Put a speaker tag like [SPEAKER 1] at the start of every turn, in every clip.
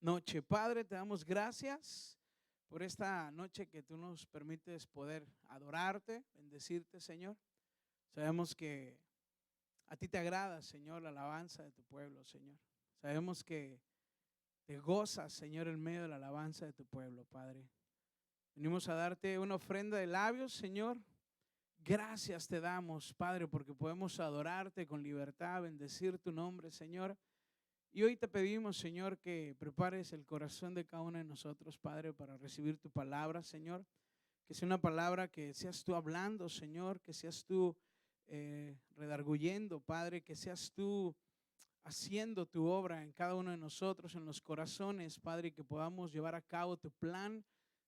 [SPEAKER 1] noche. Padre, te damos gracias por esta noche que tú nos permites poder adorarte, bendecirte, Señor. Sabemos que a ti te agrada, Señor, la alabanza de tu pueblo, Señor. Sabemos que te gozas, Señor, en medio de la alabanza de tu pueblo, Padre. Venimos a darte una ofrenda de labios, Señor. Gracias te damos, Padre, porque podemos adorarte con libertad, bendecir tu nombre, Señor. Y hoy te pedimos, Señor, que prepares el corazón de cada uno de nosotros, Padre, para recibir tu palabra, Señor. Que sea una palabra que seas tú hablando, Señor, que seas tú redarguyendo, Padre, que seas tú haciendo tu obra en cada uno de nosotros, en los corazones, Padre, y que podamos llevar a cabo tu plan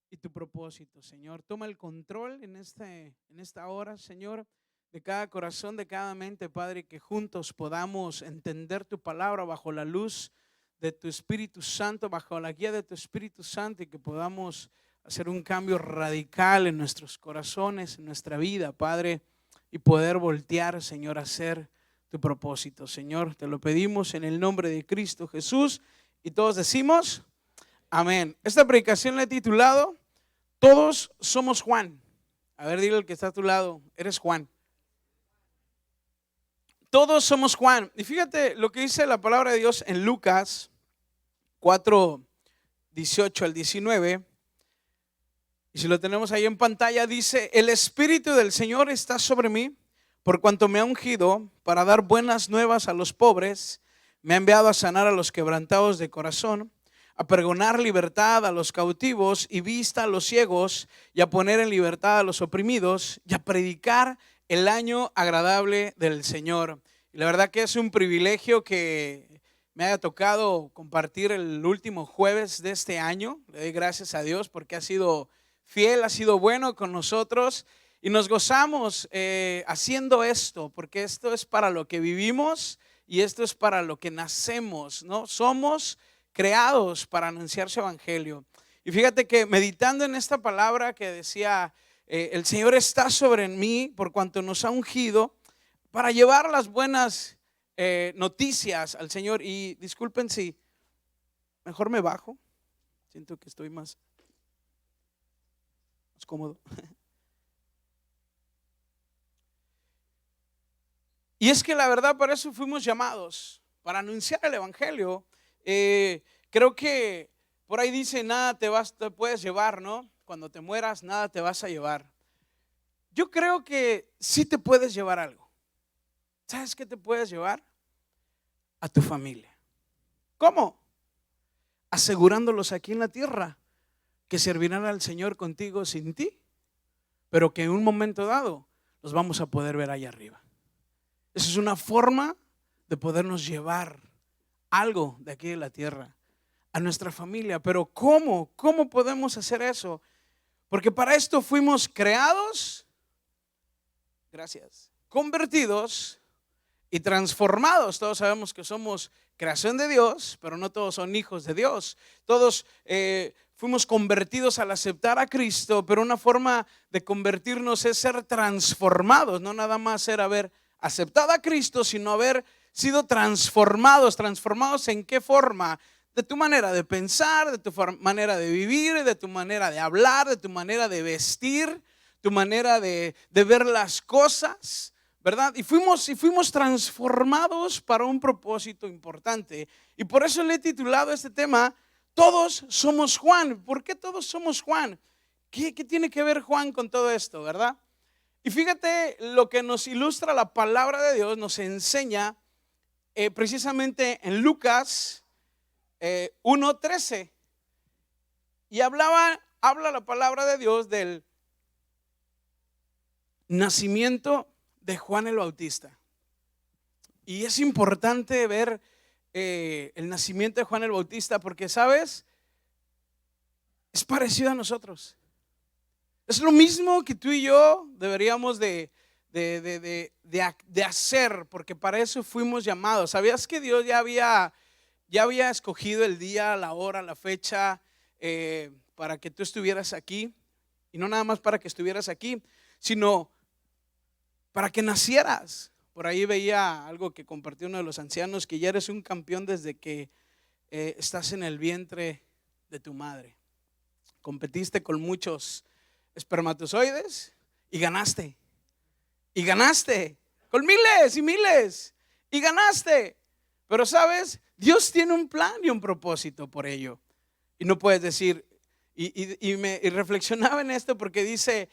[SPEAKER 1] y tu propósito, Señor. Toma el control en esta hora, Señor, de cada corazón, de cada mente, Padre, que juntos podamos entender tu palabra bajo la luz de tu Espíritu Santo, bajo la guía de tu Espíritu Santo, y que podamos hacer un cambio radical en nuestros corazones, en nuestra vida, Padre, y poder voltear, Señor, a hacer tu propósito. Señor, te lo pedimos en el nombre de Cristo Jesús, y todos decimos amén. Esta predicación la he titulado Todos somos Juan. A ver, dile al que está a tu lado, eres Juan. Todos somos Juan. Y fíjate lo que dice la palabra de Dios en Lucas 4:18 al 19. Y si lo tenemos ahí en pantalla, dice: el Espíritu del Señor está sobre mí, por cuanto me ha ungido para dar buenas nuevas a los pobres. Me ha enviado a sanar a los quebrantados de corazón, a pregonar libertad a los cautivos y vista a los ciegos, y a poner en libertad a los oprimidos, y a predicar el año agradable del Señor. Y la verdad que es un privilegio que me haya tocado compartir el último jueves de este año. Le doy gracias a Dios porque ha sido fiel, ha sido bueno con nosotros, y nos gozamos haciendo esto, porque esto es para lo que vivimos y esto es para lo que nacemos, ¿no? Somos creados para anunciar su evangelio. Y fíjate que meditando en esta palabra que decía, el Señor está sobre mí por cuanto nos ha ungido para llevar las buenas noticias al Señor. Y disculpen si mejor me bajo, siento que estoy más cómodo. Y es que la verdad, para eso fuimos llamados, para anunciar el evangelio. Creo que por ahí dice: nada te puedes llevar, ¿no? Cuando te mueras, nada te vas a llevar. Yo creo que sí te puedes llevar algo. ¿Sabes qué te puedes llevar? A tu familia. ¿Cómo? Asegurándolos aquí en la tierra que servirán al Señor contigo sin ti, pero que en un momento dado los vamos a poder ver allá arriba. Esa es una forma de podernos llevar algo de aquí de la tierra a nuestra familia. Pero ¿cómo? ¿Cómo podemos hacer eso? Porque para esto fuimos creados, gracias, convertidos y transformados. Todos sabemos que somos creación de Dios, pero no todos son hijos de Dios. Todos fuimos convertidos al aceptar a Cristo, pero una forma de convertirnos es ser transformados, no nada más ser haber aceptado a Cristo, sino haber sido transformados. ¿Transformados en qué forma? De tu manera de pensar, de tu manera de vivir, de tu manera de hablar, de tu manera de vestir, tu manera de ver las cosas, ¿verdad? Y fuimos transformados para un propósito importante. Y por eso le he titulado este tema: Todos somos Juan. ¿Por qué todos somos Juan? ¿Qué tiene que ver Juan con todo esto, verdad? Y fíjate lo que nos ilustra la palabra de Dios, nos enseña precisamente en Lucas 1:13. Y habla la palabra de Dios del nacimiento de Juan el Bautista. Y es importante ver el nacimiento de Juan el Bautista porque, ¿sabes? Es parecido a nosotros. Es lo mismo que tú y yo deberíamos de hacer, porque para eso fuimos llamados. ¿Sabías que Dios ya había escogido el día, la hora, la fecha para que tú estuvieras aquí? Y no nada más para que estuvieras aquí, sino para que nacieras. Por ahí veía algo que compartió uno de los ancianos, que ya eres un campeón desde que estás en el vientre de tu madre. Competiste con muchos espermatozoides y ganaste. Y ganaste con miles y miles. Y ganaste. Pero sabes, Dios tiene un plan y un propósito por ello. Y no puedes decir, y reflexionaba en esto porque dice,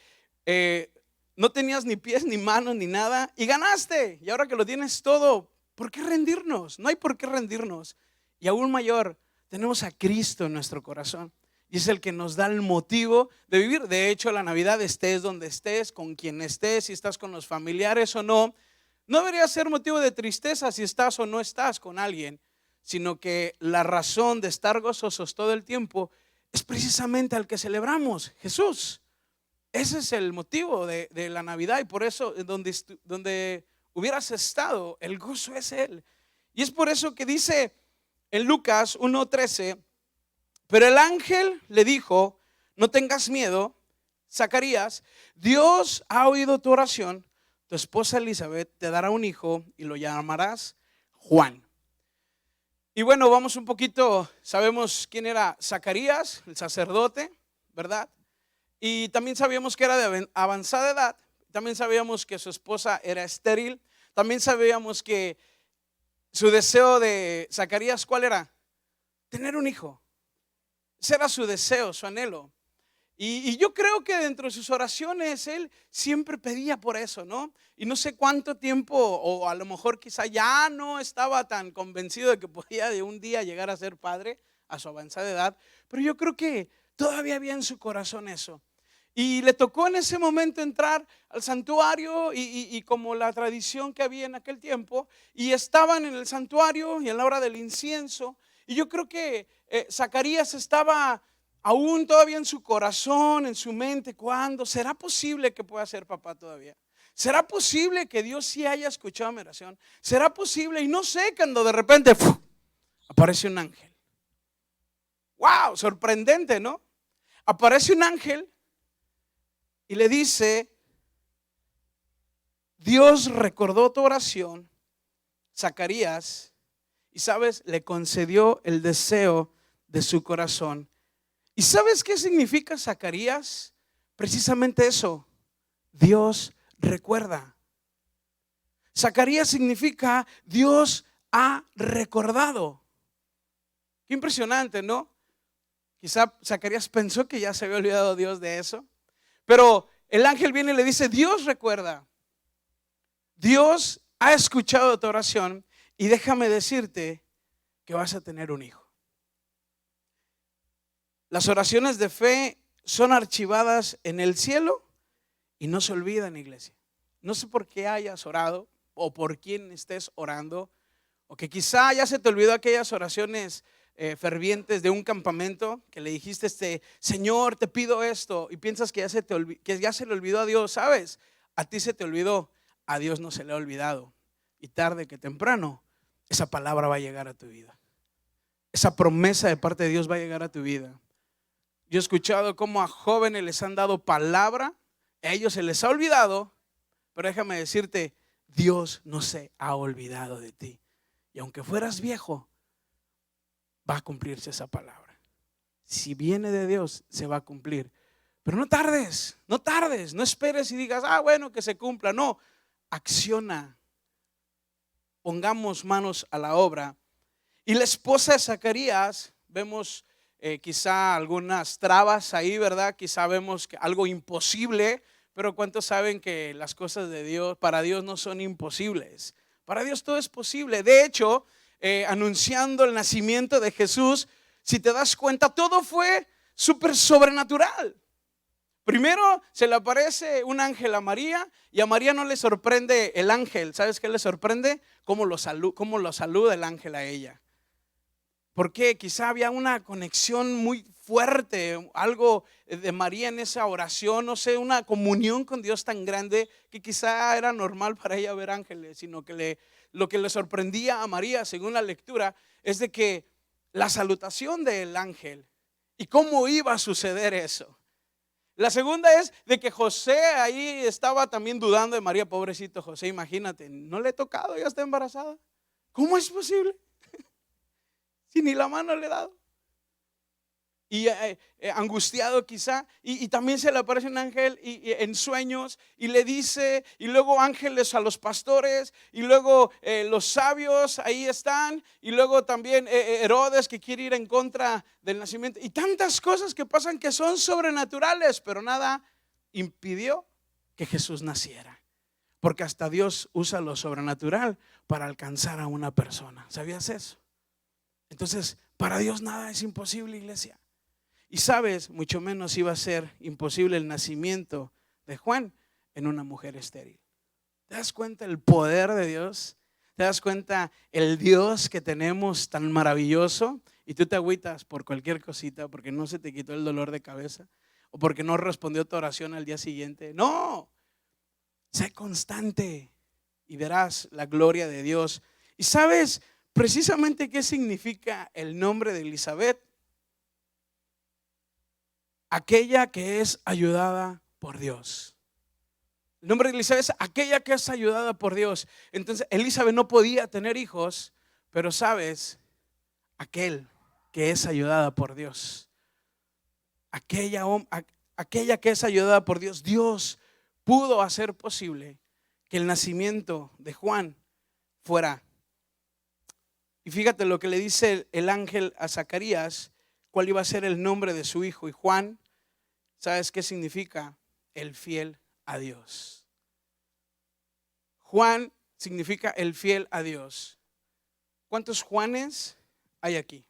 [SPEAKER 1] no tenías ni pies ni manos ni nada y ganaste. Y ahora que lo tienes todo, ¿por qué rendirnos? No hay por qué rendirnos. Y aún mayor, tenemos a Cristo en nuestro corazón. Y es el que nos da el motivo de vivir. De hecho, la Navidad, estés donde estés, con quien estés, si estás con los familiares o no, no debería ser motivo de tristeza si estás o no estás con alguien, sino que la razón de estar gozosos todo el tiempo es precisamente al que celebramos, Jesús. Ese es el motivo de la Navidad, y por eso donde hubieras estado, el gozo es Él. Y es por eso que dice en Lucas 1:13, pero el ángel le dijo, no tengas miedo, Zacarías, Dios ha oído tu oración, tu esposa Elizabeth te dará un hijo y lo llamarás Juan. Y bueno, vamos un poquito, sabemos quién era Zacarías, el sacerdote, ¿verdad? Y también sabíamos que era de avanzada edad, también sabíamos que su esposa era estéril, también sabíamos que su deseo de Zacarías, ¿cuál era? Tener un hijo. Ese era su deseo, su anhelo. Y yo creo que dentro de sus oraciones él siempre pedía por eso, ¿no? Y no sé cuánto tiempo, o a lo mejor quizá ya no estaba tan convencido de que podía de un día llegar a ser padre a su avanzada edad, pero yo creo que todavía había en su corazón eso. Y le tocó en ese momento entrar al santuario y como la tradición que había en aquel tiempo, y estaban en el santuario y en la hora del incienso, y yo creo que Zacarías estaba aún todavía en su corazón, en su mente, ¿cuándo? ¿Será posible que pueda ser papá todavía? ¿Será posible que Dios sí haya escuchado mi oración? ¿Será posible? Y no sé, cuando de repente aparece un ángel. ¡Wow! Sorprendente, ¿no? Aparece un ángel y le dice, Dios recordó tu oración, Zacarías, y sabes, le concedió el deseo de su corazón. ¿Y sabes qué significa Zacarías? Precisamente eso, Dios recuerda. Zacarías significa Dios ha recordado. Qué impresionante, ¿no? Quizá Zacarías pensó que ya se había olvidado Dios de eso, pero el ángel viene y le dice, Dios recuerda. Dios ha escuchado tu oración y déjame decirte que vas a tener un hijo. Las oraciones de fe son archivadas en el cielo y no se olvidan, iglesia. No sé por qué hayas orado o por quién estés orando, o que quizá ya se te olvidó aquellas oraciones fervientes de un campamento que le dijiste, Señor, te pido esto, y piensas que ya se le olvidó a Dios. ¿Sabes? A ti se te olvidó, a Dios no se le ha olvidado, y tarde que temprano esa palabra va a llegar a tu vida. Esa promesa de parte de Dios va a llegar a tu vida. Yo he escuchado cómo a jóvenes les han dado palabra, a ellos se les ha olvidado, pero déjame decirte, Dios no se ha olvidado de ti. Y aunque fueras viejo, va a cumplirse esa palabra. Si viene de Dios, se va a cumplir. Pero no tardes, no esperes y digas, bueno, que se cumpla. No, acciona. Pongamos manos a la obra. Y la esposa de Zacarías, vemos quizá algunas trabas ahí, ¿verdad? Quizá vemos que algo imposible, pero ¿cuántos saben que las cosas de Dios, para Dios no son imposibles? Para Dios todo es posible. De hecho, anunciando el nacimiento de Jesús, si te das cuenta, todo fue súper sobrenatural. Primero se le aparece un ángel a María, y a María no le sorprende el ángel. ¿Sabes qué le sorprende? Cómo lo saluda el ángel a ella. Porque quizá había una conexión muy fuerte, algo de María en esa oración, no sé, una comunión con Dios tan grande que quizá era normal para ella ver ángeles, sino que lo que le sorprendía a María, según la lectura, es de que la salutación del ángel y cómo iba a suceder eso. La segunda es de que José ahí estaba también dudando de María, pobrecito José, imagínate, no le he tocado, ya está embarazada. ¿Cómo es posible? Si ni la mano le he dado. Y angustiado quizá, y también se le aparece un ángel y en sueños y le dice, y luego ángeles a los pastores, y luego los sabios ahí están, y luego también Herodes que quiere ir en contra del nacimiento, y tantas cosas que pasan que son sobrenaturales, pero nada impidió que Jesús naciera, porque hasta Dios usa lo sobrenatural para alcanzar a una persona. ¿Sabías eso? Entonces, para Dios nada es imposible, iglesia. Y sabes, mucho menos iba a ser imposible el nacimiento de Juan en una mujer estéril. ¿Te das cuenta el poder de Dios? ¿Te das cuenta el Dios que tenemos tan maravilloso? Y tú te agüitas por cualquier cosita, porque no se te quitó el dolor de cabeza, o porque no respondió tu oración al día siguiente. No, sé constante y verás la gloria de Dios. ¿Y sabes precisamente qué significa el nombre de Elizabeth? Aquella que es ayudada por Dios. El nombre de Elizabeth es aquella que es ayudada por Dios. Entonces Elizabeth no podía tener hijos, pero sabes, aquel que es ayudada por Dios, aquella que es ayudada por Dios, Dios pudo hacer posible que el nacimiento de Juan fuera. Y fíjate lo que le dice el ángel a Zacarías, cuál iba a ser el nombre de su hijo. Y Juan, ¿sabes qué significa? El fiel a Dios. Juan significa el fiel a Dios. ¿Cuántos Juanes hay aquí?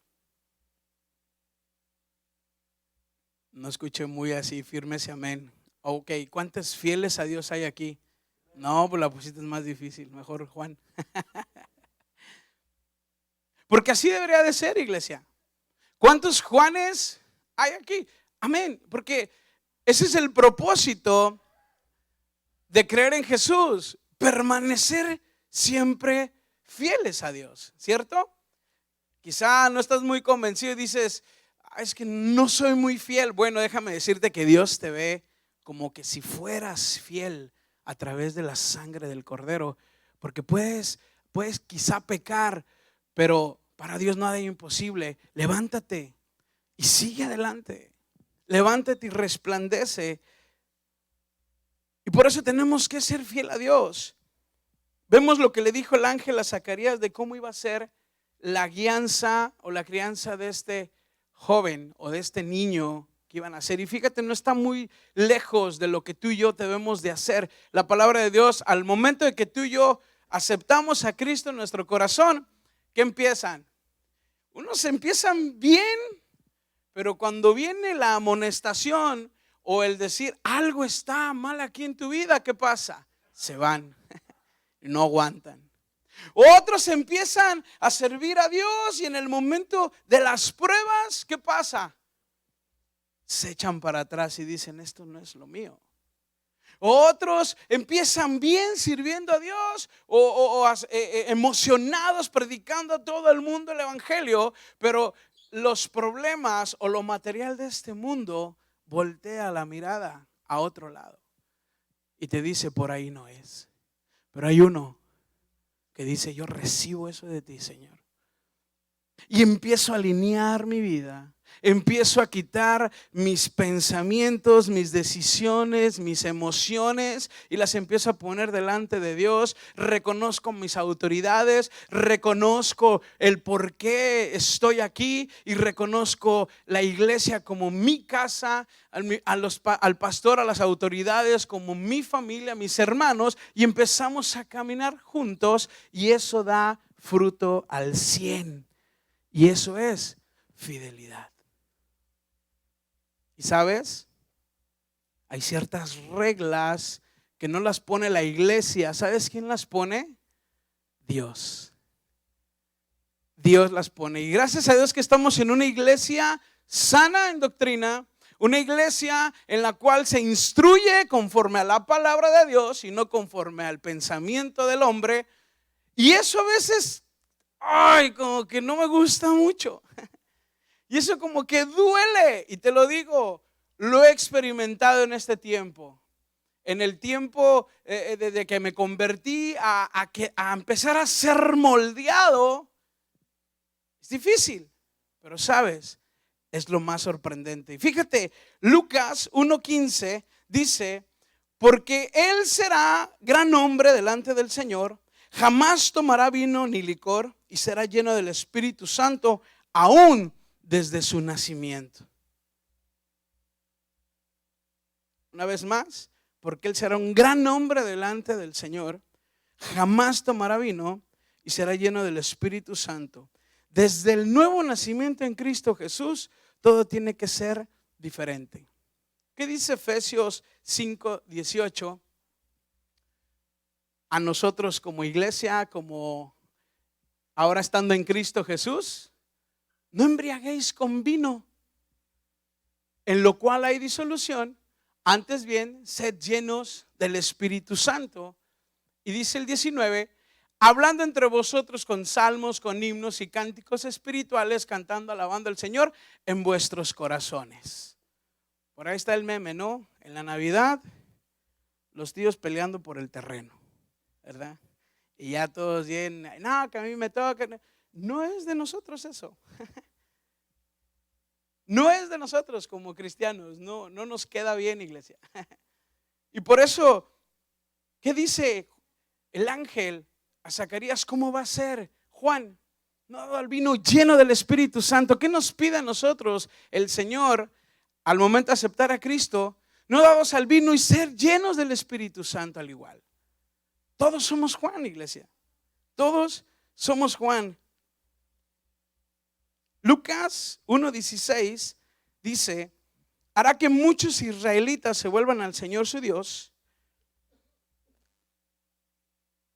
[SPEAKER 1] No escuché muy así firme ese amén. Ok, ¿cuántos fieles a Dios hay aquí? No, pues la pusiste más difícil. Mejor Juan. Porque así debería de ser, iglesia. ¿Cuántos Juanes hay aquí? Amén. Porque ese es el propósito de creer en Jesús. Permanecer siempre fieles a Dios, ¿cierto? Quizá no estás muy convencido y dices, es que no soy muy fiel. Bueno, déjame decirte que Dios te ve como que si fueras fiel a través de la sangre del Cordero. Porque puedes quizá pecar, pero para Dios nada es imposible. Levántate y sigue adelante. Levántate y resplandece. Y por eso tenemos que ser fiel a Dios. Vemos lo que le dijo el ángel a Zacarías de cómo iba a ser la guianza o la crianza de este joven o de este niño que iban a hacer. Y fíjate, no está muy lejos de lo que tú y yo debemos de hacer. La palabra de Dios, al momento de que tú y yo aceptamos a Cristo en nuestro corazón, ¿qué empiezan? Unos empiezan bien, pero cuando viene la amonestación o el decir algo está mal aquí en tu vida, ¿qué pasa? Se van y no aguantan. Otros empiezan a servir a Dios y en el momento de las pruebas, ¿qué pasa? Se echan para atrás y dicen, esto no es lo mío. Otros empiezan bien sirviendo a Dios emocionados predicando a todo el mundo el evangelio, pero los problemas o lo material de este mundo voltea la mirada a otro lado y te dice, por ahí no es. Pero hay uno que dice, yo recibo eso de ti, Señor. Y empiezo a alinear mi vida. Empiezo a quitar mis pensamientos, mis decisiones, mis emociones y las empiezo a poner delante de Dios. Reconozco mis autoridades, reconozco el por qué estoy aquí y reconozco la iglesia como mi casa, al pastor, a las autoridades como mi familia, mis hermanos, y empezamos a caminar juntos y eso da fruto al 100. Y eso es fidelidad. Y sabes, hay ciertas reglas que no las pone la iglesia. ¿Sabes quién las pone? Dios. Dios las pone. Y gracias a Dios que estamos en una iglesia sana en doctrina, una iglesia en la cual se instruye conforme a la palabra de Dios y no conforme al pensamiento del hombre. Y eso a veces, como que no me gusta mucho. Y eso como que duele, y te lo digo, lo he experimentado en este tiempo. En el tiempo desde que me convertí a empezar a ser moldeado. Es difícil, pero sabes, es lo más sorprendente. Y fíjate, Lucas 1:15 dice, porque él será gran hombre delante del Señor, jamás tomará vino ni licor y será lleno del Espíritu Santo aún desde su nacimiento. Una vez más, porque él será un gran hombre delante del Señor, jamás tomará vino y será lleno del Espíritu Santo. Desde el nuevo nacimiento en Cristo Jesús, todo tiene que ser diferente. ¿Qué dice Efesios 5:18? A nosotros como iglesia, como ahora estando en Cristo Jesús, no embriaguéis con vino, en lo cual hay disolución, antes bien, sed llenos del Espíritu Santo. Y dice el 19, hablando entre vosotros con salmos, con himnos y cánticos espirituales, cantando, alabando al Señor en vuestros corazones. Por ahí está el meme, ¿no? En la Navidad, los tíos peleando por el terreno, ¿verdad? Y ya todos bien, no, que a mí me toca. No es de nosotros eso. No es de nosotros como cristianos, no nos queda bien, iglesia. Y por eso, ¿qué dice el ángel a Zacarías? ¿Cómo va a ser? Juan, no, al vino lleno del Espíritu Santo. ¿Qué nos pide a nosotros el Señor al momento de aceptar a Cristo? No dados al vino y ser llenos del Espíritu Santo al igual. Todos somos Juan, iglesia. Todos somos Juan. Lucas 1:16 dice, hará que muchos israelitas se vuelvan al Señor su Dios,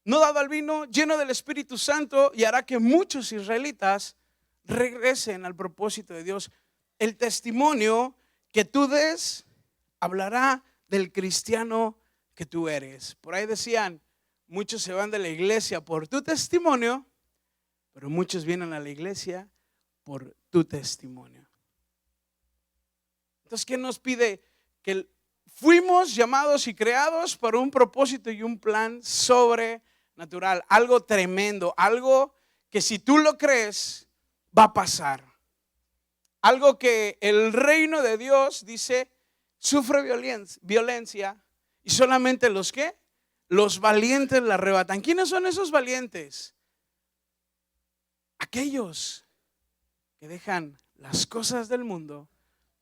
[SPEAKER 1] no dado al vino, lleno del Espíritu Santo, y hará que muchos israelitas regresen al propósito de Dios. El testimonio que tú des hablará del cristiano que tú eres. Por ahí decían, muchos se van de la iglesia por tu testimonio, pero muchos vienen a la iglesia por tu testimonio. Entonces, ¿qué nos pide? Que fuimos llamados y creados para un propósito y un plan sobrenatural, algo tremendo, algo que si tú lo crees va a pasar. Algo que el reino de Dios, dice, sufre violencia y solamente los que, los valientes la arrebatan. ¿Quiénes son esos valientes? Aquellos que dejan las cosas del mundo,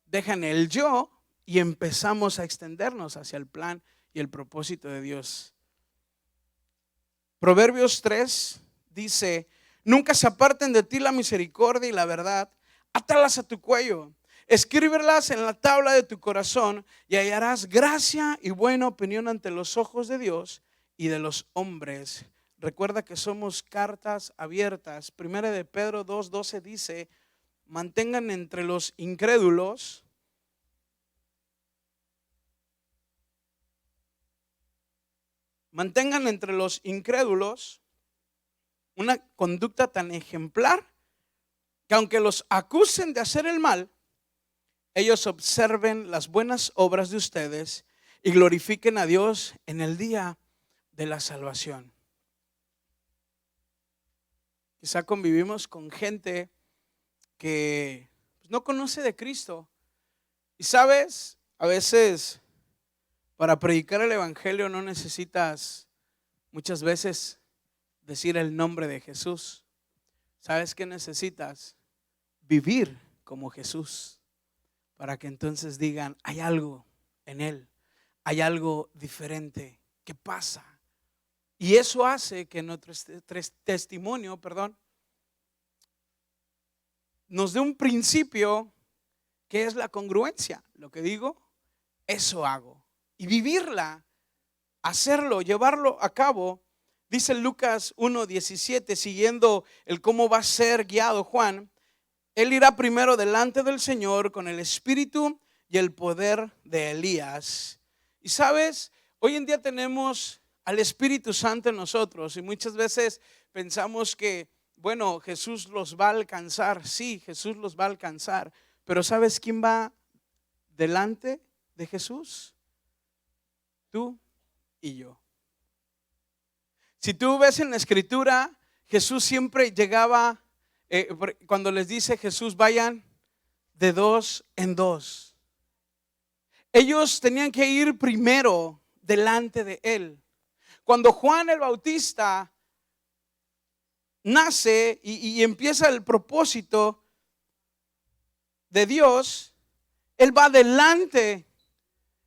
[SPEAKER 1] dejan el yo y empezamos a extendernos hacia el plan y el propósito de Dios. Proverbios 3 dice, nunca se aparten de ti la misericordia y la verdad, átalas a tu cuello, escríbelas en la tabla de tu corazón y hallarás gracia y buena opinión ante los ojos de Dios y de los hombres. Recuerda que somos cartas abiertas. Primera de Pedro 2:12 dice, mantengan entre los incrédulos una conducta tan ejemplar que aunque los acusen de hacer el mal, ellos observen las buenas obras de ustedes y glorifiquen a Dios en el día de la salvación. Quizá convivimos con gente que no conoce de Cristo. Y sabes, a veces para predicar el evangelio no necesitas muchas veces decir el nombre de Jesús. ¿Sabes qué necesitas? Vivir como Jesús, para que entonces digan, hay algo en Él, hay algo diferente que pasa. Y eso hace que nuestro testimonio, nos dé un principio que es la congruencia. Lo que digo, eso hago. Y vivirla, hacerlo, llevarlo a cabo. Dice Lucas 1:17, siguiendo el cómo va a ser guiado Juan, él irá primero delante del Señor con el espíritu y el poder de Elías. Y sabes, hoy en día tenemos al Espíritu Santo en nosotros y muchas veces pensamos que, bueno, Jesús los va a alcanzar. Sí, Jesús los va a alcanzar, pero ¿sabes quién va delante de Jesús? Tú y yo. Si tú ves en la escritura, Jesús siempre llegaba cuando les dice Jesús, vayan de dos en dos. Ellos tenían que ir primero delante de él. Cuando Juan el Bautista nace y empieza el propósito de Dios, él va delante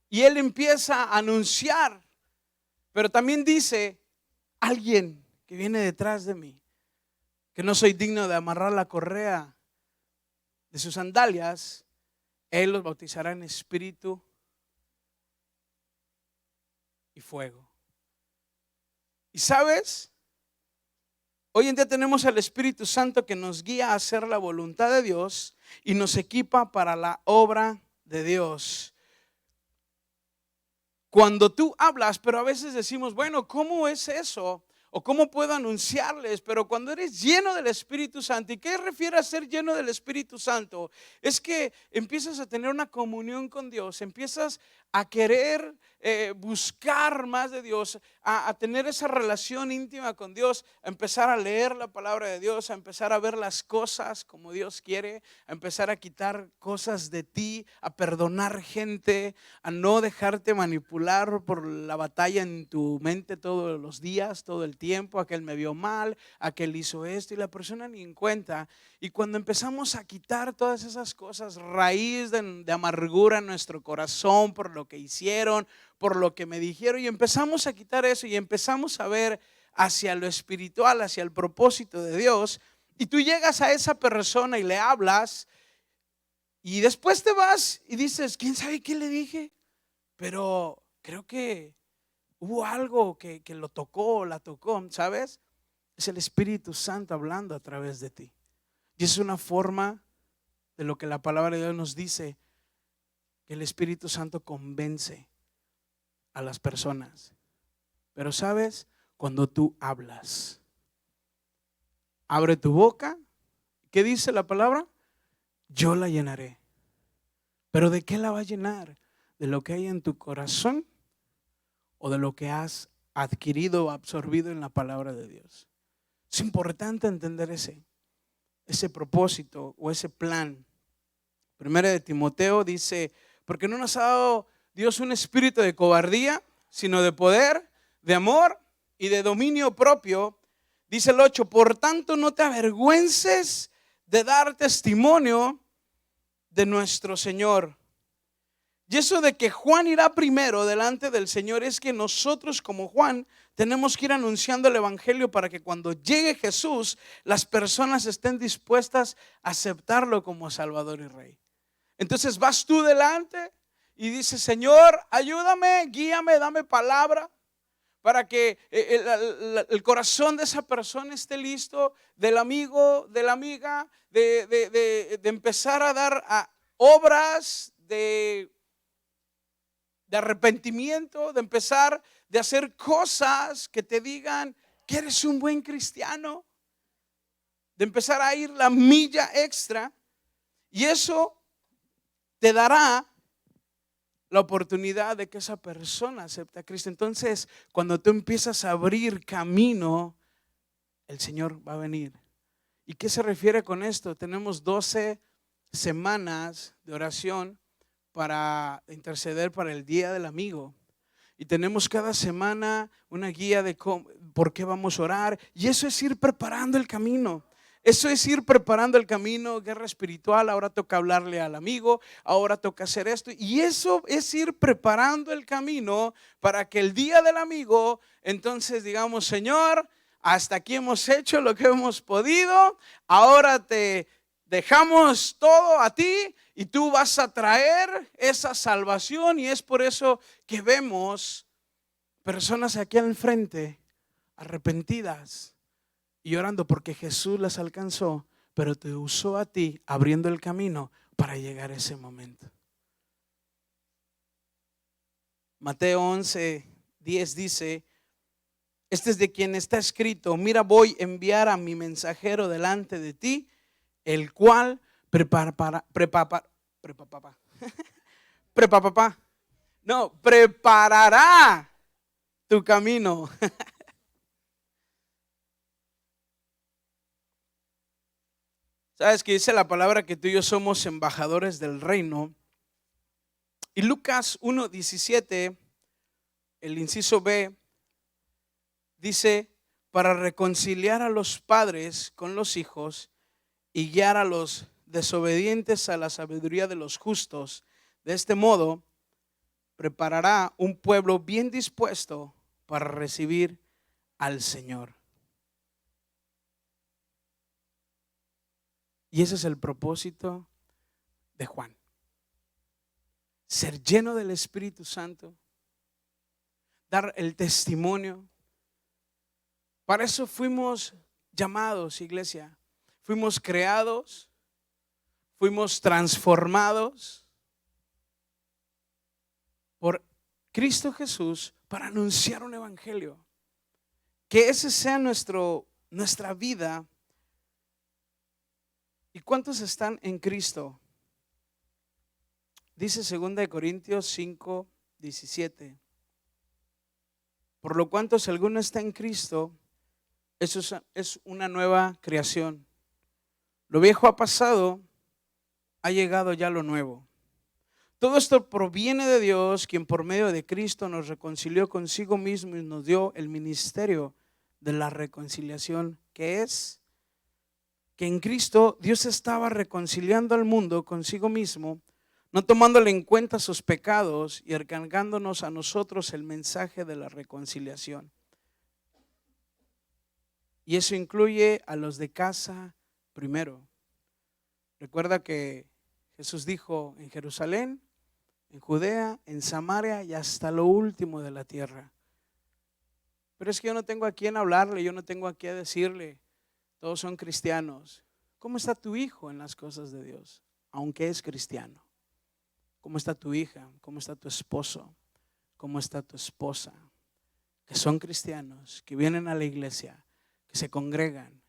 [SPEAKER 1] y él empieza a anunciar. Pero también dice, alguien que viene detrás de mí, que no soy digno de amarrar la correa de sus sandalias, él los bautizará en espíritu y fuego. Y sabes, hoy en día tenemos al Espíritu Santo que nos guía a hacer la voluntad de Dios y nos equipa para la obra de Dios. Cuando tú hablas, pero a veces decimos, bueno, ¿cómo es eso? ¿O cómo puedo anunciarles? Pero cuando eres lleno del Espíritu Santo, ¿y qué refiere a ser lleno del Espíritu Santo? Es que empiezas a tener una comunión con Dios, empiezas a querer buscar más de Dios, a tener esa relación íntima con Dios, a empezar a leer la palabra de Dios, a empezar a ver las cosas como Dios quiere, a empezar a quitar cosas de ti, a perdonar gente, a no dejarte manipular por la batalla en tu mente todos los días, todo el tiempo, aquel me vio mal, aquel hizo esto y la persona ni en cuenta. Y cuando empezamos a quitar todas esas cosas, raíz de amargura en nuestro corazón por lo que hicieron, por lo que me dijeron, y empezamos a quitar eso y empezamos a ver hacia lo espiritual, hacia el propósito de Dios, y tú llegas a esa persona y le hablas, y después te vas y dices, ¿quién sabe qué le dije? Pero creo que hubo algo que lo tocó, la tocó, ¿sabes? Es el Espíritu Santo hablando a través de ti. Y es una forma de lo que la palabra de Dios nos dice, que el Espíritu Santo convence a las personas. Pero ¿sabes? Cuando tú hablas, abre tu boca, ¿qué dice la palabra? Yo la llenaré. ¿Pero de qué la va a llenar? ¿De lo que hay en tu corazón o de lo que has adquirido o absorbido en la palabra de Dios? Es importante entender ese propósito o ese plan. Primera de Timoteo dice, porque no nos ha dado Dios un espíritu de cobardía, sino de poder, de amor y de dominio propio. Dice el 8, por tanto no te avergüences de dar testimonio de nuestro Señor. Y eso de que Juan irá primero delante del Señor es que nosotros como Juan tenemos que ir anunciando el evangelio para que cuando llegue Jesús las personas estén dispuestas a aceptarlo como Salvador y Rey. Entonces vas tú delante y dices, Señor, ayúdame, guíame, dame palabra para que el corazón de esa persona esté listo, del amigo, de la amiga, de empezar a dar obras de arrepentimiento, de empezar de hacer cosas que te digan que eres un buen cristiano, de empezar a ir la milla extra, y eso te dará la oportunidad de que esa persona acepte a Cristo. Entonces, cuando tú empiezas a abrir camino, el Señor va a venir. ¿Y qué se refiere con esto? Tenemos 12 semanas de oración para interceder para el Día del Amigo. Y tenemos cada semana una guía de por qué vamos a orar. Y eso es ir preparando el camino. Eso es ir preparando el camino, guerra espiritual. Ahora toca hablarle al amigo, ahora toca hacer esto. Y eso es ir preparando el camino para que el día del amigo, entonces digamos, Señor, hasta aquí hemos hecho lo que hemos podido. Ahora te dejamos todo a ti y tú vas a traer esa salvación. Y es por eso que vemos personas aquí al frente arrepentidas y orando porque Jesús las alcanzó, pero te usó a ti abriendo el camino para llegar a ese momento. Mateo 11:10 dice, este es de quien está escrito, mira, voy a enviar a mi mensajero delante de ti, el cual preparará tu camino. Sabes que dice la palabra que tú y yo somos embajadores del reino. Y Lucas 1:17, el inciso B, dice, para reconciliar a los padres con los hijos y guiar a los desobedientes a la sabiduría de los justos. De este modo, preparará un pueblo bien dispuesto para recibir al Señor. Y ese es el propósito de Juan. Ser lleno del Espíritu Santo, dar el testimonio. Para eso fuimos llamados, iglesia. Fuimos creados, fuimos transformados por Cristo Jesús para anunciar un evangelio. Que ese sea nuestra vida. ¿Y cuántos están en Cristo? Dice 2 Corintios 5:17. Por lo cuanto, si alguno está en Cristo, eso es una nueva creación. Lo viejo ha pasado, ha llegado ya lo nuevo. Todo esto proviene de Dios, quien por medio de Cristo nos reconcilió consigo mismo y nos dio el ministerio de la reconciliación, que es que en Cristo Dios estaba reconciliando al mundo consigo mismo, no tomándole en cuenta sus pecados y encargándonos a nosotros el mensaje de la reconciliación. Y eso incluye a los de casa primero. Recuerda que Jesús dijo: en Jerusalén, en Judea, en Samaria y hasta lo último de la tierra. Pero es que yo no tengo a quién hablarle, yo no tengo a quién decirle. Todos son cristianos. ¿Cómo está tu hijo en las cosas de Dios? Aunque es cristiano. ¿Cómo está tu hija? ¿Cómo está tu esposo? ¿Cómo está tu esposa? Que son cristianos, que vienen a la iglesia, que se congregan.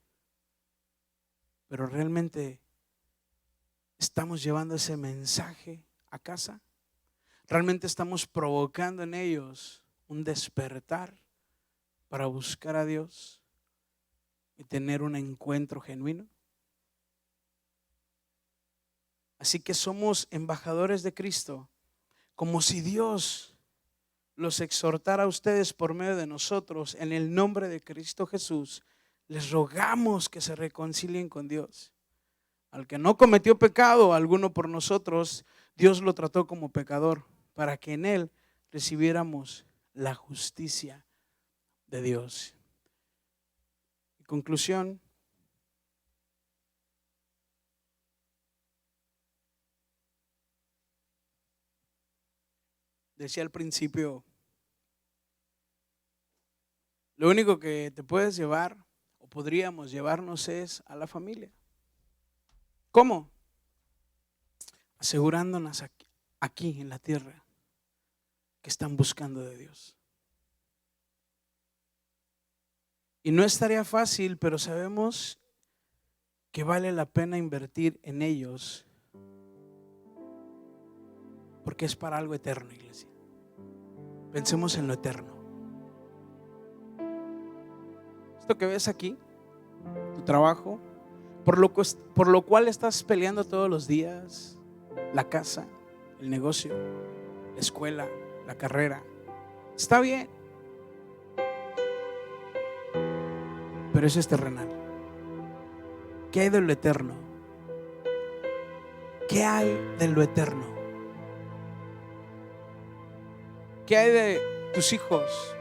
[SPEAKER 1] Pero realmente estamos llevando ese mensaje a casa. Realmente estamos provocando en ellos un despertar para buscar a Dios y tener un encuentro genuino. Así que somos embajadores de Cristo, como si Dios los exhortara a ustedes por medio de nosotros. En el nombre de Cristo Jesús, les rogamos que se reconcilien con Dios. Al que no cometió pecado alguno por nosotros, Dios lo trató como pecador, para que en él recibiéramos la justicia de Dios. En conclusión, decía al principio, lo único que te puedes llevar o podríamos llevarnos es a la familia. ¿Cómo? Asegurándonos aquí en la tierra que están buscando de Dios. Y no es tarea fácil, pero sabemos que vale la pena invertir en ellos, porque es para algo eterno, iglesia. Pensemos en lo eterno. Esto que ves aquí, tu trabajo, por lo cual estás peleando todos los días, la casa, el negocio, la escuela, la carrera, está bien, pero eso es terrenal. ¿Qué hay de lo eterno? ¿Qué hay de lo eterno? ¿Qué hay de tus hijos?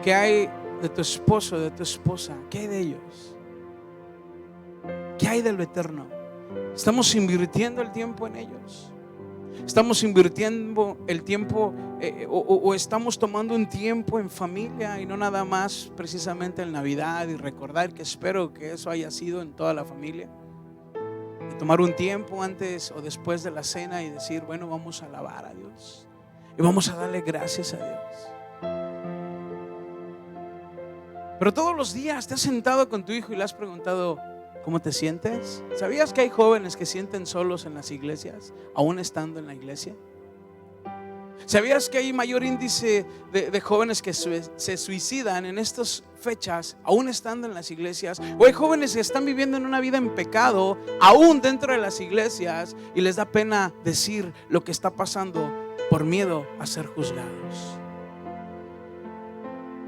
[SPEAKER 1] ¿Qué hay de tu esposo, de tu esposa? ¿Qué hay de ellos? ¿Qué hay de lo eterno? ¿Estamos invirtiendo el tiempo en ellos? ¿Estamos invirtiendo el tiempo o estamos tomando un tiempo en familia y no nada más precisamente en Navidad y recordar, que espero que eso haya sido en toda la familia? De tomar un tiempo antes o después de la cena y decir, bueno, vamos a alabar a Dios y vamos a darle gracias a Dios. Pero todos los días te has sentado con tu hijo y le has preguntado, ¿cómo te sientes? ¿Sabías que hay jóvenes que sienten solos en las iglesias, aún estando en la iglesia? ¿Sabías que hay mayor índice de jóvenes que se suicidan en estas fechas, aún estando en las iglesias? O hay jóvenes que están viviendo en una vida en pecado, aún dentro de las iglesias, y les da pena decir lo que está pasando por miedo a ser juzgados.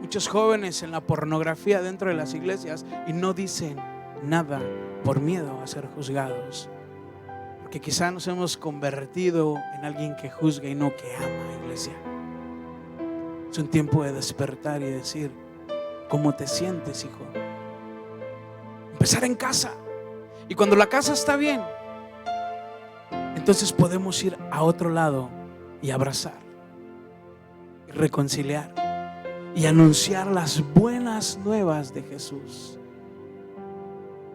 [SPEAKER 1] Muchos jóvenes en la pornografía dentro de las iglesias y no dicen nada por miedo a ser juzgados. Porque quizá nos hemos convertido en alguien que juzga y no que ama, iglesia. Es un tiempo de despertar y decir: ¿cómo te sientes, hijo? Empezar en casa. Y cuando la casa está bien, entonces podemos ir a otro lado y abrazar, y reconciliar, y anunciar las buenas nuevas de Jesús.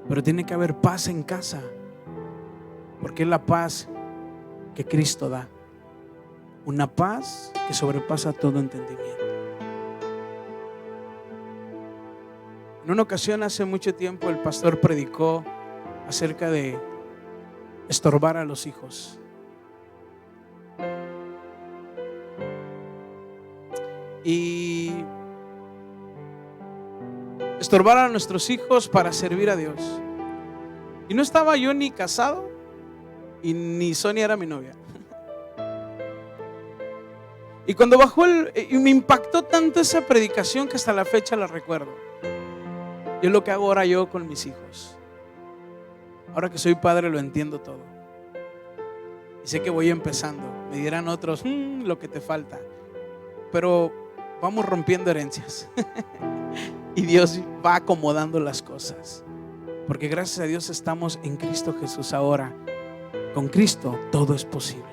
[SPEAKER 1] Pero tiene que haber paz en casa, porque es la paz que Cristo da, una paz que sobrepasa todo entendimiento. En una ocasión, hace mucho tiempo, el pastor predicó acerca de estorbar a los hijos. Y estorbar a nuestros hijos para servir a Dios. Y no estaba yo ni casado y ni Sonia era mi novia. Y cuando bajó y me impactó tanto esa predicación que hasta la fecha la recuerdo. Y es lo que hago ahora yo con mis hijos. Ahora que soy padre lo entiendo todo. Y sé que voy empezando. Me dirán otros, lo que te falta. Pero vamos rompiendo herencias. Y Dios va acomodando las cosas. Porque gracias a Dios estamos en Cristo Jesús ahora. Con Cristo todo es posible.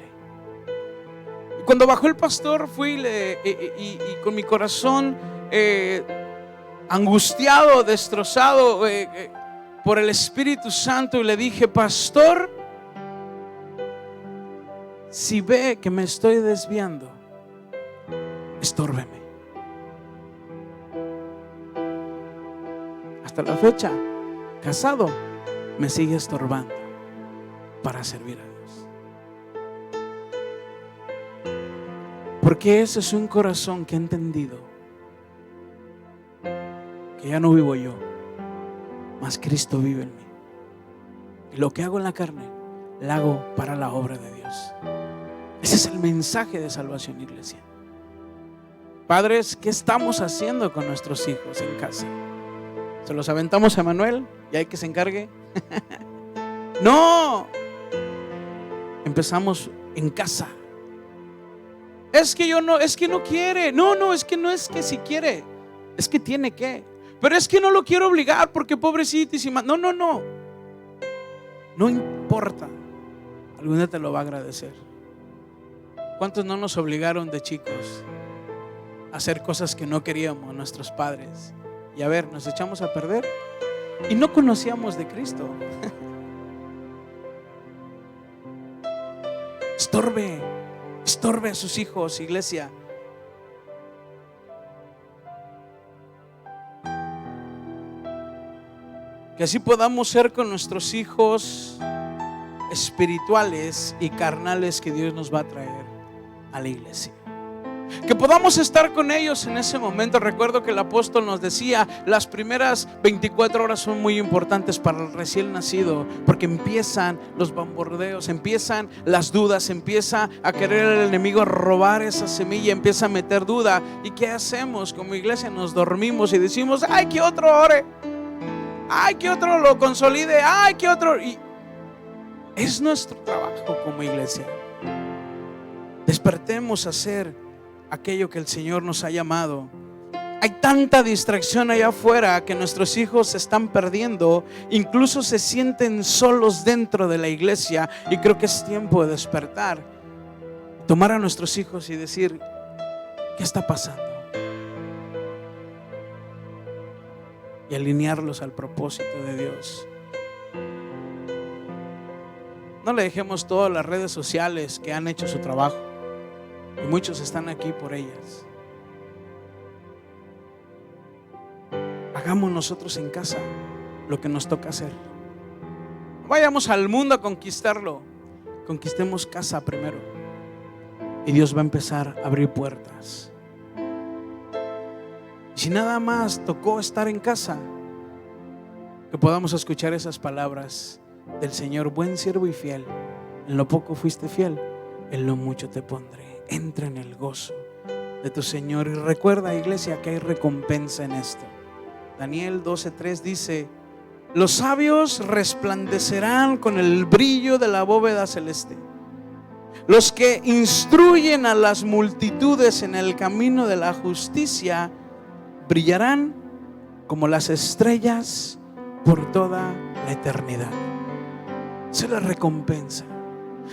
[SPEAKER 1] Y cuando bajó el pastor fui y con mi corazón angustiado, destrozado por el Espíritu Santo, y le dije: pastor, si ve que me estoy desviando, estórbeme. Hasta la fecha, casado, me sigue estorbando para servir a Dios. Porque ese es un corazón que ha entendido que ya no vivo yo, mas Cristo vive en mí. Y lo que hago en la carne, lo hago para la obra de Dios. Ese es el mensaje de salvación, iglesia. Padres, ¿qué estamos haciendo con nuestros hijos en casa? ¿Se los aventamos a Manuel y hay que se encargue? No. Empezamos en casa. Es que no quiere. No, es que no es que si quiere, es que tiene que. Pero es que no lo quiero obligar porque pobrecito y si no. No importa. Algún día te lo va a agradecer. ¿Cuántos no nos obligaron de chicos a hacer cosas que no queríamos nuestros padres? Y a ver, nos echamos a perder y no conocíamos de Cristo. Estorbe a sus hijos, iglesia. Que así podamos ser con nuestros hijos espirituales y carnales que Dios nos va a traer a la iglesia. Que podamos estar con ellos en ese momento. Recuerdo que el apóstol nos decía: las primeras 24 horas son muy importantes para el recién nacido, porque empiezan los bombardeos, empiezan las dudas, empieza a querer el enemigo robar esa semilla, empieza a meter duda. ¿Y qué hacemos? Como iglesia nos dormimos y decimos: ay, que otro ore, ay, que otro lo consolide, ay, que otro. Y es nuestro trabajo como iglesia. Despertemos a hacer aquello que el Señor nos ha llamado. Hay tanta distracción allá afuera que nuestros hijos se están perdiendo, incluso se sienten solos dentro de la iglesia. Y creo que es tiempo de despertar, tomar a nuestros hijos y decir: ¿qué está pasando? Y alinearlos al propósito de Dios. No le dejemos todas las redes sociales que han hecho su trabajo. Y muchos están aquí por ellas. Hagamos nosotros en casa lo que nos toca hacer. No vayamos al mundo a conquistarlo. Conquistemos casa primero. y Dios va a empezar a abrir puertas. Y si nada más tocó estar en casa, que podamos escuchar esas palabras del Señor: buen siervo y fiel, en lo poco fuiste fiel, en lo mucho te pondré. Entra en el gozo de tu Señor. Y recuerda, iglesia, que hay recompensa en esto. Daniel 12:3 dice: los sabios resplandecerán con el brillo de la bóveda celeste. Los que instruyen a las multitudes en el camino de la justicia brillarán como las estrellas por toda la eternidad. Esa es la recompensa.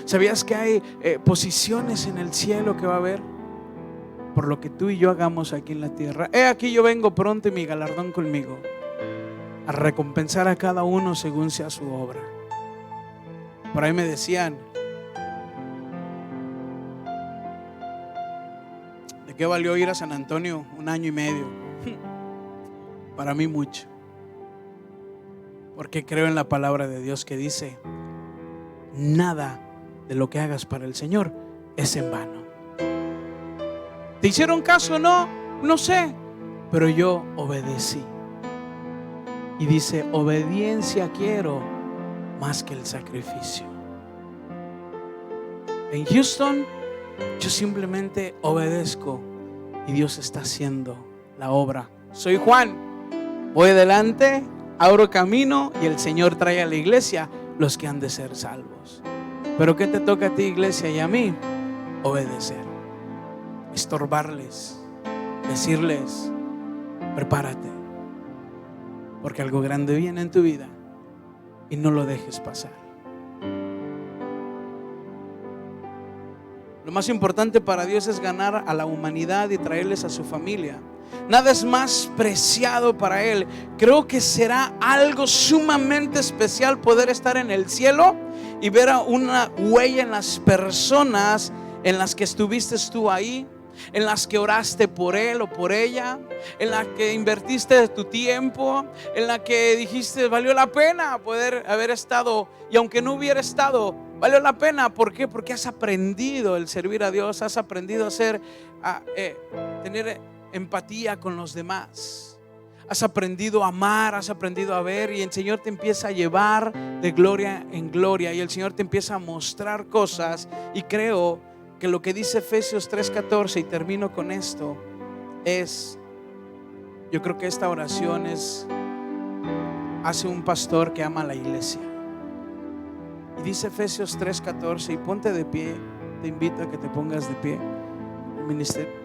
[SPEAKER 1] ¿Sabías que hay posiciones en el cielo que va a haber por lo que tú y yo hagamos aquí en la tierra? Aquí yo vengo pronto y mi galardón conmigo, a recompensar a cada uno según sea su obra. Por ahí me decían: ¿de qué valió ir a San Antonio 1 año y medio? Para mí mucho, porque creo en la palabra de Dios que dice: nada de lo que hagas para el Señor es en vano. ¿Te hicieron caso? No sé, pero yo obedecí. Y dice: obediencia quiero más que el sacrificio. En Houston yo simplemente obedezco y Dios está haciendo la obra. Soy Juan, voy adelante, abro camino y el Señor trae a la iglesia los que han de ser salvos. Pero ¿qué te toca a ti, iglesia, y a mí? Obedecer, estorbarles, decirles: prepárate, porque algo grande viene en tu vida y no lo dejes pasar. Lo más importante para Dios es ganar a la humanidad y traerles a su familia. Nada es más preciado para Él. Creo que será algo sumamente especial poder estar en el cielo y ver a una huella en las personas en las que estuviste tú ahí, en las que oraste por él o por ella, en la que invertiste tu tiempo, en la que dijiste: valió la pena poder haber estado, y aunque no hubiera estado, valió la pena. ¿Por qué? Porque has aprendido el servir a Dios, has aprendido a tener empatía con los demás, has aprendido a amar, has aprendido a ver, y el Señor te empieza a llevar de gloria en gloria, y el Señor te empieza a mostrar cosas. Y creo que lo que dice Efesios 3:14, y termino con esto, yo creo que esta oración hace un pastor que ama a la iglesia. Y dice Efesios 3:14, y ponte de pie, te invito a que te pongas de pie. El ministerio.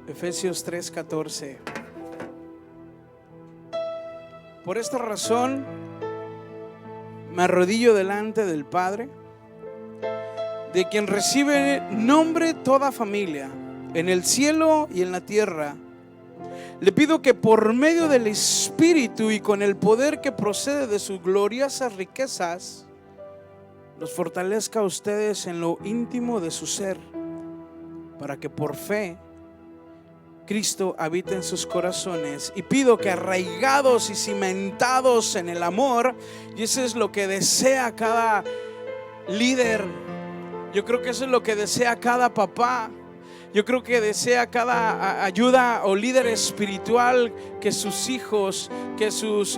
[SPEAKER 1] Efesios 3:14. Por esta razón me arrodillo delante del Padre, de quien recibe nombre toda familia en el cielo y en la tierra. Le pido que por medio del Espíritu y con el poder que procede de sus gloriosas riquezas, los fortalezca a ustedes en lo íntimo de su ser, para que por fe Cristo habite en sus corazones. Y pido que arraigados y cimentados en el amor, y eso es lo que desea cada líder, yo creo que eso es lo que desea cada papá, yo creo que desea cada ayuda o líder espiritual, que sus hijos, que sus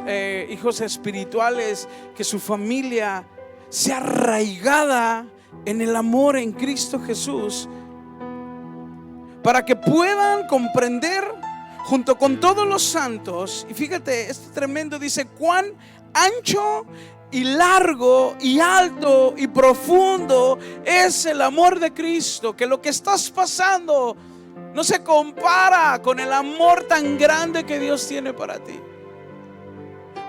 [SPEAKER 1] hijos espirituales, que su familia sea arraigada en el amor en Cristo Jesús, para que puedan comprender junto con todos los santos. Y fíjate, esto es tremendo, dice: cuán ancho y largo y alto y profundo es el amor de Cristo, que lo que estás pasando no se compara con el amor tan grande que Dios tiene para ti.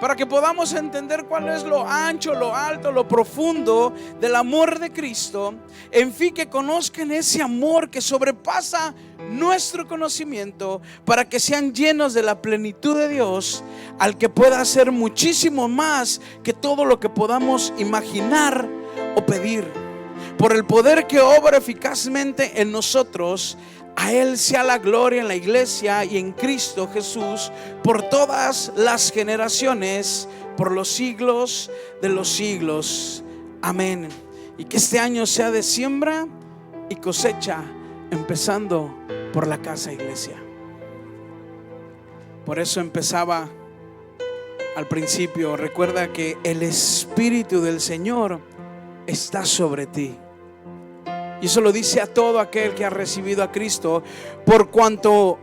[SPEAKER 1] Para que podamos entender cuál es lo ancho, lo alto, lo profundo del amor de Cristo. En fin, que conozcan ese amor que sobrepasa nuestro conocimiento, para que sean llenos de la plenitud de Dios, al que pueda hacer muchísimo más que todo lo que podamos imaginar o pedir. Por el poder que obra eficazmente en nosotros, a Él sea la gloria en la iglesia y en Cristo Jesús por todas las generaciones, por los siglos de los siglos. Amén. Y que este año sea de siembra y cosecha, empezando por la casa iglesia. Por eso empezaba al principio. Recuerda que el Espíritu del Señor está sobre ti. Y eso lo dice a todo aquel que ha recibido a Cristo, por cuanto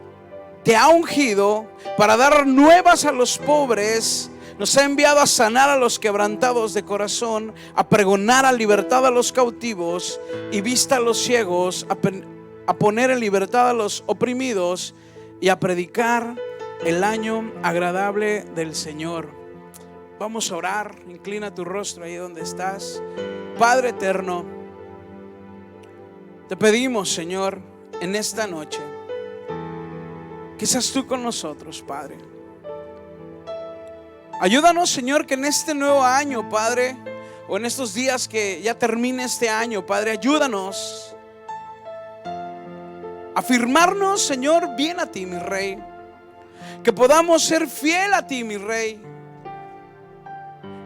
[SPEAKER 1] te ha ungido para dar nuevas a los pobres. Nos ha enviado a sanar a los quebrantados de corazón, a pregonar a libertad a los cautivos y vista a los ciegos, a poner en libertad a los oprimidos y a predicar el año agradable del Señor. Vamos a orar. Inclina tu rostro ahí donde estás. Padre eterno, te pedimos, Señor, en esta noche, que seas tú con nosotros, Padre. Ayúdanos, Señor, que en este nuevo año, Padre, o en estos días que ya termine este año, Padre, ayúdanos a firmarnos, Señor, bien a ti, mi Rey. Que podamos ser fiel a ti, mi Rey.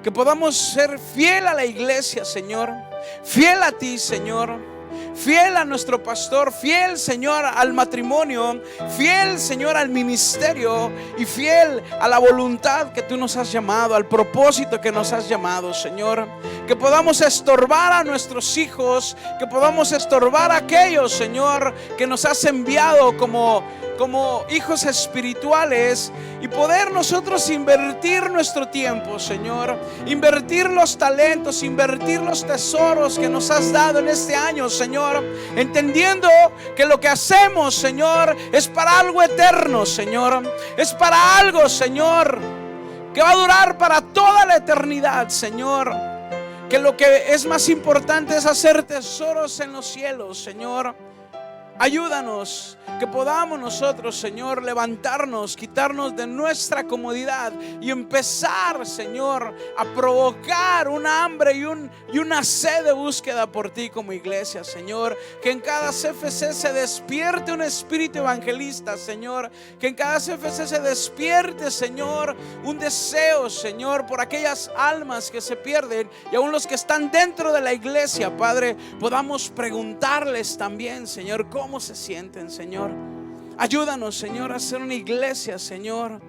[SPEAKER 1] Que podamos ser fiel a la iglesia, Señor. Fiel a ti, Señor. Fiel a nuestro pastor, fiel, Señor, al matrimonio, fiel, Señor, al ministerio y fiel a la voluntad que tú nos has llamado, al propósito que nos has llamado, Señor. Que podamos estorbar a nuestros hijos, que podamos estorbar a aquellos, Señor, que nos has enviado como hijos espirituales, y poder nosotros invertir nuestro tiempo, Señor, invertir los talentos, invertir los tesoros que nos has dado en este año, Señor, entendiendo que lo que hacemos, Señor, es para algo eterno, Señor, es para algo, Señor, que va a durar para toda la eternidad, Señor. Que lo que es más importante es hacer tesoros en los cielos, Señor. Ayúdanos, que podamos nosotros, Señor, levantarnos, quitarnos de nuestra comodidad y empezar, Señor, a provocar un hambre y una sed de búsqueda por ti como iglesia, Señor. Que en cada CFC se despierte un espíritu evangelista, Señor. Que en cada CFC se despierte, Señor, un deseo, Señor, por aquellas almas que se pierden, y aún los que están dentro de la iglesia, Padre, podamos preguntarles también, Señor, cómo se sienten, Señor. Ayúdanos, Señor, a ser una iglesia, Señor,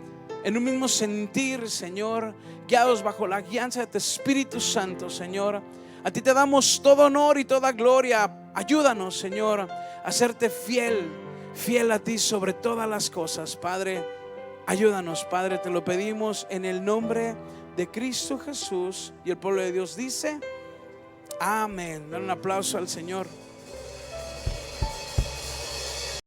[SPEAKER 1] en un mismo sentir, Señor, guiados bajo la guianza de tu Espíritu Santo, Señor. A ti te damos todo honor y toda gloria. Ayúdanos, Señor, a serte fiel, fiel a ti sobre todas las cosas, Padre. Ayúdanos, Padre, te lo pedimos en el nombre de Cristo Jesús. Y el pueblo de Dios dice: amén. Dan un aplauso al Señor.